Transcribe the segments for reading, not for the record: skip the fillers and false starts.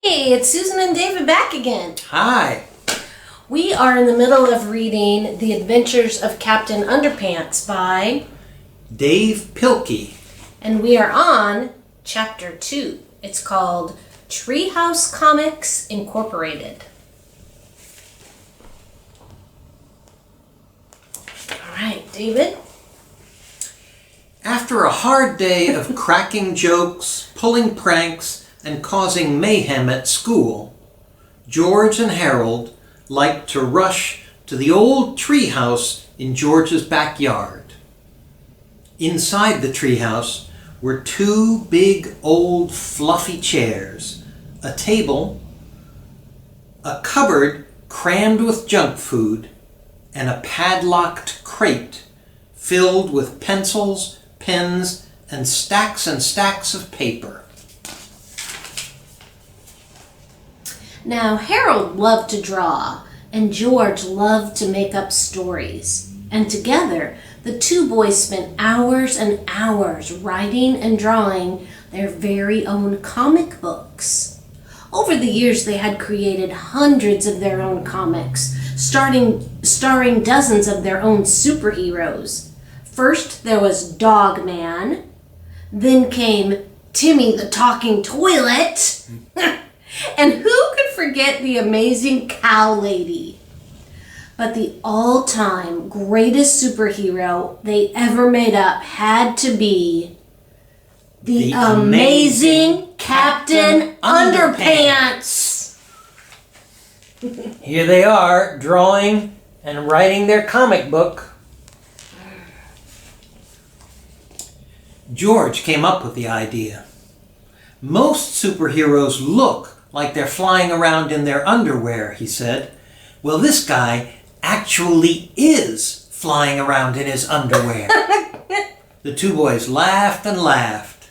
Hey, it's Susan and David back again. Hi. We are in the middle of reading The Adventures of Captain Underpants by Dav Pilkey. And we are on Chapter 2. It's called Treehouse Comics Incorporated. All right, David. After a hard day of cracking jokes, pulling pranks, and causing mayhem at school, George and Harold liked to rush to the old treehouse in George's backyard. Inside the treehouse were two big old fluffy chairs, a table, a cupboard crammed with junk food, and a padlocked crate filled with pencils, pens, and stacks of paper. Now, Harold loved to draw, and George loved to make up stories. And together, the two boys spent hours and hours writing and drawing their very own comic books. Over the years, they had created hundreds of their own comics, starring dozens of their own superheroes. First, there was Dog Man. Then came Timmy the Talking Toilet. And who could forget the amazing Cow Lady? But the all-time greatest superhero they ever made up had to be the amazing Captain Underpants. Here they are, drawing and writing their comic book. George came up with the idea. Most superheroes look like they're flying around in their underwear, he said. Well, this guy actually is flying around in his underwear. The two boys laughed and laughed.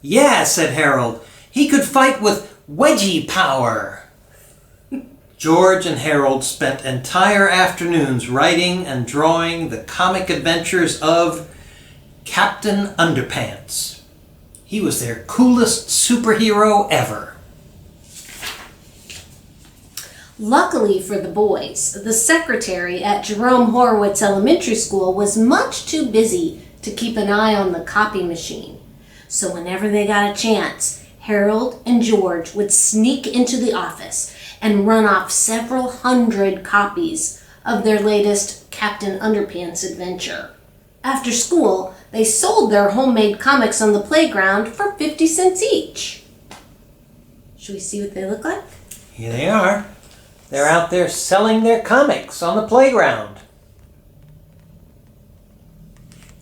Yeah, said Harold, he could fight with wedgie power. George and Harold spent entire afternoons writing and drawing the comic adventures of Captain Underpants. He was their coolest superhero ever. Luckily for the boys, the secretary at Jerome Horowitz Elementary School was much too busy to keep an eye on the copy machine. So whenever they got a chance, Harold and George would sneak into the office and run off several hundred copies of their latest Captain Underpants adventure. After school, they sold their homemade comics on the playground for 50 cents each. Should we see what they look like? Here they are. They're out there selling their comics on the playground.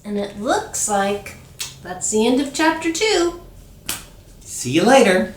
And it looks like that's the end of Chapter 2. See you later.